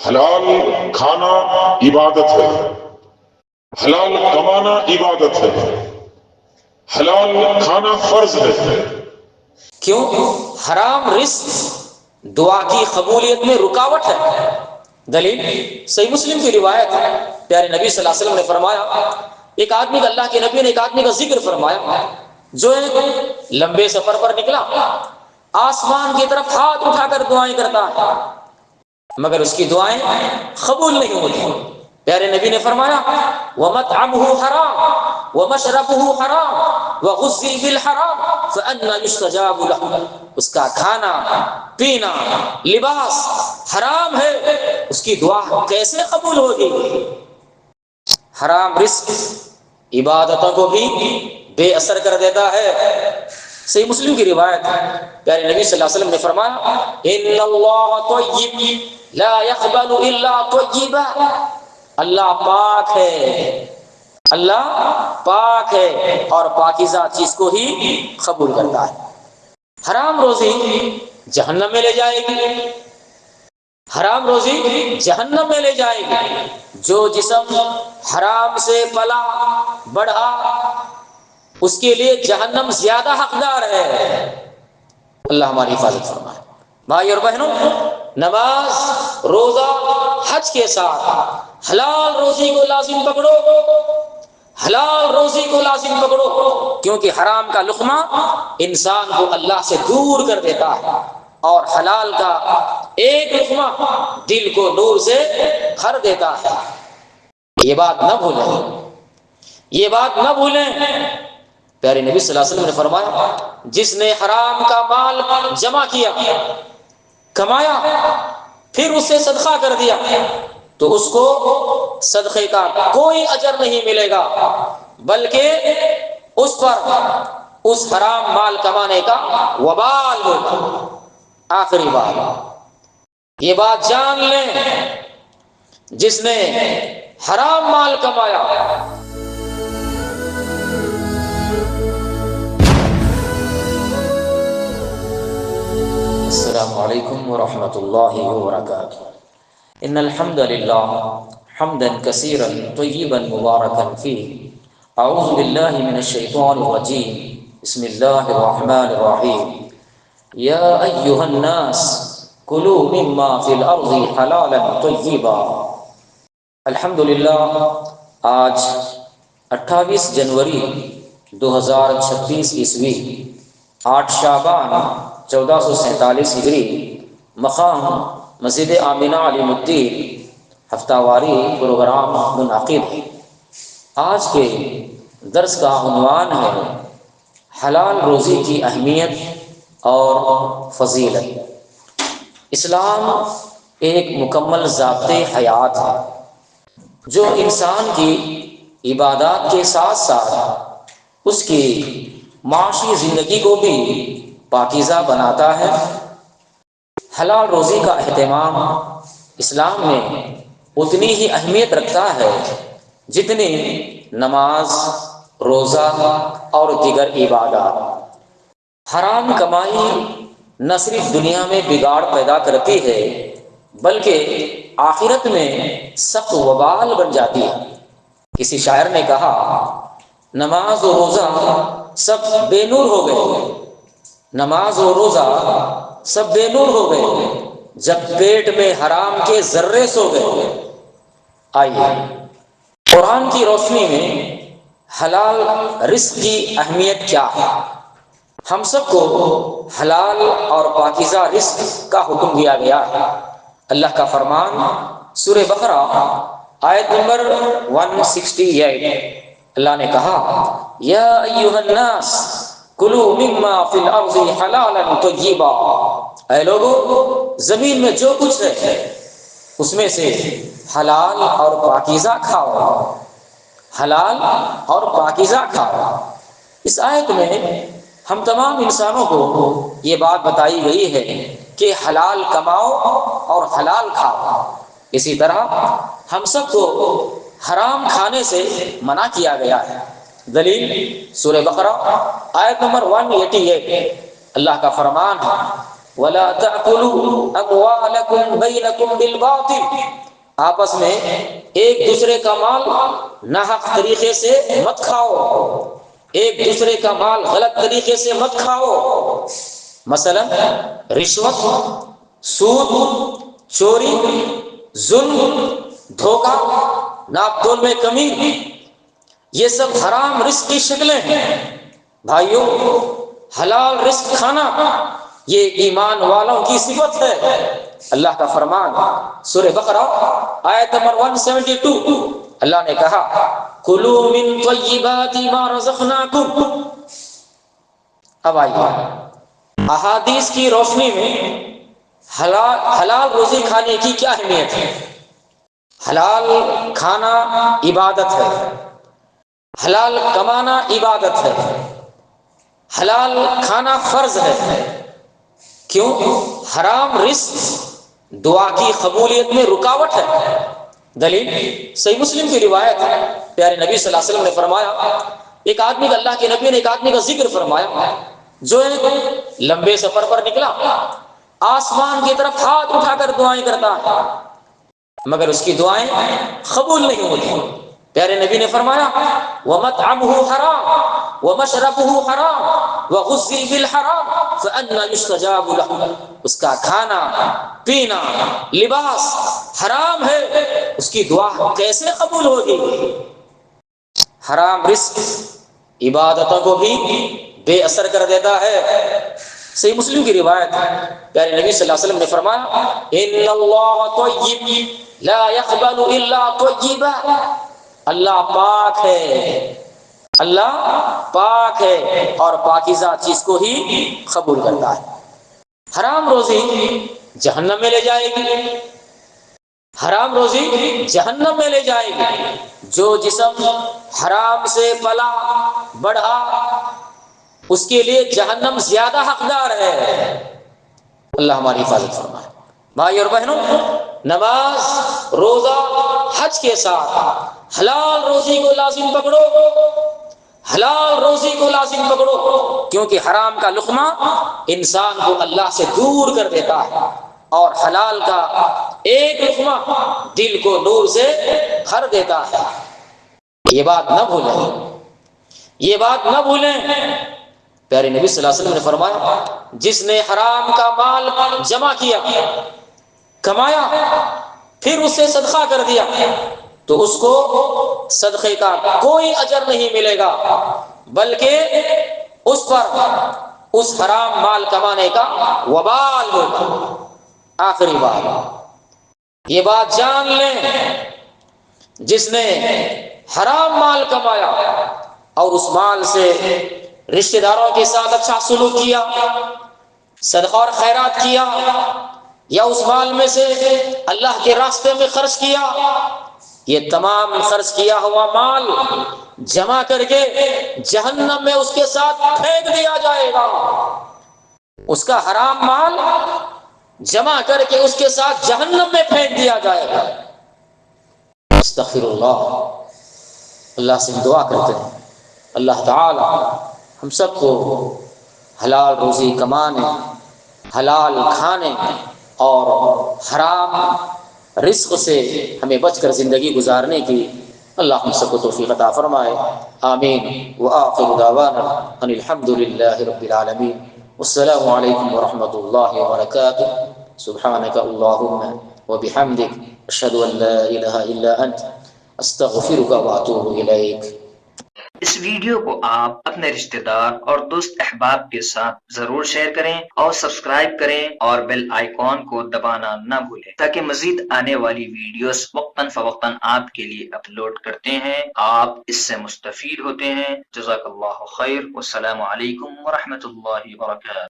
حلال کھانا عبادت ہے، حلال کمانا عبادت ہے، حلال کھانا فرض ہے۔ کیوں؟ حرام رزق دعا کی قبولیت میں رکاوٹ ہے۔ دلیل صحیح مسلم کی روایت ہے، پیارے نبی صلی اللہ علیہ وسلم نے فرمایا، ایک آدمی کا، اللہ کے نبی نے ایک آدمی کا ذکر فرمایا جو ایک لمبے سفر پر نکلا، آسمان کی طرف ہاتھ اٹھا کر دعائیں کرتا ہے، مگر اس کی دعائیں قبول نہیں ہوتی۔ پیارے نبی نے فرمایا وَمَطْعَمُهُ حَرَامٌ وَمَشْرَبُهُ حَرَامٌ وَغُذِّيَ بِالْحَرَامِ فَأَنَّىٰ يُسْتَجَابُ لَهُ۔ اس کا کھانا پینا لباس حرام ہے، اس کی دعا کیسے قبول ہوگی؟ حرام رزق عبادتوں کو بھی بے اثر کر دیتا ہے۔ صحیح مسلم کی روایت ہے، پیارے نبی صلی اللہ علیہ وسلم نے فرمایا ان اللہ طیب لا يقبل الا طیبا۔ اللہ پاک ہے، اللہ پاک ہے اور پاکیزہ چیز کو ہی قبول کرتا ہے۔ حرام روزی جہنم میں لے جائے گی، حرام روزی جہنم میں لے جائے گی۔ جو جسم حرام سے پلا بڑھا اس کے لیے جہنم زیادہ حقدار ہے۔ اللہ ہماری حفاظت فرمائے۔ بھائی اور بہنوں، نماز، روزہ، حج کے ساتھ حلال روزی کو لازم پکڑو، حلال روزی کو لازم پکڑو، کیونکہ حرام کا لقمہ انسان کو اللہ سے دور کر دیتا ہے اور حلال کا ایک لقمہ دل کو نور سے بھر دیتا ہے۔ یہ بات نہ بھولیں، یہ بات نہ بھولیں۔ پیارے نبی صلی اللہ علیہ وسلم نے فرمایا جس نے حرام کا مال جمع کیا، کمایا، پھر اسے صدقہ کر دیا تو اس کو صدقے کا کوئی اجر نہیں ملے گا، بلکہ اس پر اس حرام مال کمانے کا وبال ہوگا۔ آخری بات، یہ بات جان لیں، جس نے حرام مال کمایا السلام علیکم ورحمۃ اللہ وبرکاتہ۔ ان الحمد للہ حمدا کثیرا طیبا مبارکا فیہ، اعوذ باللہ من الشیطان الرجیم، بسم اللہ الرحمن الرحیم، یا ایہا الناس کلوا مما فی الارض حلالا طیبا۔ الحمدللہ آج 28 جنوری 2036 عیسوی، 8 شعبان 1447 ہجری، مقام مسجد آمنہ علیم الدین، ہفتہ واری پروگرام منعقد ہے۔ آج کے درس کا عنوان ہے حلال روزی کی اہمیت اور فضیلت۔ اسلام ایک مکمل ضابطۂ حیات ہے جو انسان کی عبادات کے ساتھ ساتھ اس کی معاشی زندگی کو بھی پاکیزہ بناتا ہے۔ حلال روزی کا اہتمام اسلام میں اتنی ہی اہمیت رکھتا ہے جتنی نماز، روزہ اور دیگر عبادات۔ حرام کمائی نہ صرف دنیا میں بگاڑ پیدا کرتی ہے بلکہ آخرت میں سخت وبال بن جاتی ہے۔ کسی شاعر نے کہا نماز و روزہ سب بے نور ہو گئے، نماز و روزہ سب بے نور ہو گئے جب پیٹ میں حرام کے ذرے سو گئے۔ آئیے قرآن کی روشنی میں حلال رزق کی اہمیت کیا ہے۔ ہم سب کو حلال اور پاکیزہ رزق کا حکم دیا گیا ہے۔ اللہ کا فرمان سورہ بقرہ آیت نمبر 168، اللہ نے کہا یا ایھا الناس کلوا مما فی الارض حلالا طیبا۔ اے لوگو، زمین میں جو کچھ ہے اس میں سے حلال اور پاکیزہ کھاؤ، حلال اور پاکیزہ کھاؤ۔ اس آیت میں ہم تمام انسانوں کو یہ بات بتائی گئی ہے کہ حلال کماؤ اور حلال کھاؤ۔ اسی طرح ہم سب کو حرام کھانے سے منع کیا گیا ہے۔ دلیل سورہ بقرہ آیت نمبر 188، اللہ کا فرمان ہے ولا تأكلوا أموالكم بينكم بالباطل، آپس میں ایک دوسرے کا مال ناحق طریقے سے مت کھاؤ، ایک دوسرے کا مال غلط طریقے سے مت کھاؤ، مثلا رشوت، سود، چوری، ظلم، دھوکہ، ناپ تول میں کمی، یہ سب حرام رزق کی شکلیں ہیں۔ بھائیوں، حلال رزق کھانا یہ ایمان والوں کی صفت ہے۔ اللہ کا فرمان سورہ بقرہ آیت نمبر 172، اللہ نے کہا کلوا من طیبات ما رزقناکم۔ اب آئیے احادیث کی روشنی میں حلال روزی کھانے کی کیا اہمیت ہے؟ حلال کھانا عبادت ہے، حلال کمانا عبادت ہے، حلال کھانا فرض ہے۔ کیوں؟ حرام رزق دعا کی قبولیت میں رکاوٹ ہے۔ دلیل صحیح مسلم کی روایت ہے، پیارے نبی صلی اللہ علیہ وسلم نے فرمایا، ایک آدمی کا، اللہ کے نبی نے ایک آدمی کا ذکر فرمایا جو ایک لمبے سفر پر نکلا، آسمان کی طرف ہاتھ اٹھا کر دعائیں کرتا ہے، مگر اس کی دعائیں قبول نہیں ہوتی۔ پیارے نبی نے فرمایا وَمَطْعَمُهُ حَرَامٌ وَمَشْرَبُهُ حَرَامٌ وَغُذِّيَ بِالْحَرَامِ فَأَنَّىٰ يُسْتَجَابُ لَهُ۔ اس کا کھانا، پینا، لباس حرام ہے، اس کی دعا کیسے قبول ہوگی؟ حرام رزق عبادتوں کو بھی بے اثر کر دیتا ہے۔ صحیح مسلم کی روایت ہے، پیارے نبی صلی اللہ علیہ وسلم نے فرمایا ان اللہ طیب لا يقبل الا طیبا، اللہ پاک ہے، اللہ پاک ہے اور پاکیزہ چیز کو ہی قبول کرتا ہے۔ حرام روزی جہنم میں لے جائے گی، حرام روزی جہنم میں لے جائے گی۔ جو جسم حرام سے پلا بڑھا اس کے لیے جہنم زیادہ حقدار ہے۔ اللہ ہماری حفاظت فرمائے۔ بھائی اور بہنوں، نماز، روزہ، حج کے ساتھ حلال روزی کو لازم پکڑو، حلال روزی کو لازم پکڑو، کیونکہ حرام کا لقمہ انسان کو اللہ سے دور کر دیتا ہے اور حلال کا ایک لقمہ دل کو نور سے بھر دیتا ہے۔ یہ بات نہ بھولیں، یہ بات نہ بھولیں۔ پیارے نبی صلی اللہ علیہ وسلم نے فرمایا جس نے حرام کا مال جمع کیا، کمایا، پھر اسے صدقہ کر دیا تو اس کو صدقے کا کوئی اجر نہیں ملے گا، بلکہ اس پر اس حرام مال کمانے کا وبال ہوگا۔ آخری بات، یہ بات جان لیں، جس نے حرام مال کمایا اور اس مال سے رشتہ داروں کے ساتھ اچھا سلوک کیا، صدقہ اور خیرات کیا، یا اس مال میں سے اللہ کے راستے میں خرچ کیا، یہ تمام خرچ کیا ہوا مال جمع کر کے جہنم میں اس کے ساتھ پھینک دیا جائے گا۔ اس کا حرام مال جمع کر کے اس کے ساتھ جہنم میں پھینک دیا جائے گا۔ استغفر اللہ، اللہ سے دعا کرتے ہیں اللہ تعالی ہم سب کو حلال روزی کمانے، حلال کھانے اور حرام رزق سے ہمیں بچ کر زندگی گزارنے کی اللہ ہم سب کو توفیق عطا فرمائے۔ آمین۔ وآخر دعوانا ان الحمد للہ رب العالمین۔ والسلام علیکم ورحمۃ اللہ وبرکاتہ۔ سبحانک اللہم وبحمدک، اشہد ان لا الہ الا انت، استغفرک واتوب الیک۔ اس ویڈیو کو آپ اپنے رشتہ دار اور دوست احباب کے ساتھ ضرور شیئر کریں اور سبسکرائب کریں اور بیل آئیکن کو دبانا نہ بھولیں تاکہ مزید آنے والی ویڈیوز وقتاً فوقتاً آپ کے لیے اپلوڈ کرتے ہیں آپ اس سے مستفید ہوتے ہیں۔ جزاک اللہ خیر، والسلام علیکم ورحمۃ اللہ وبرکاتہ۔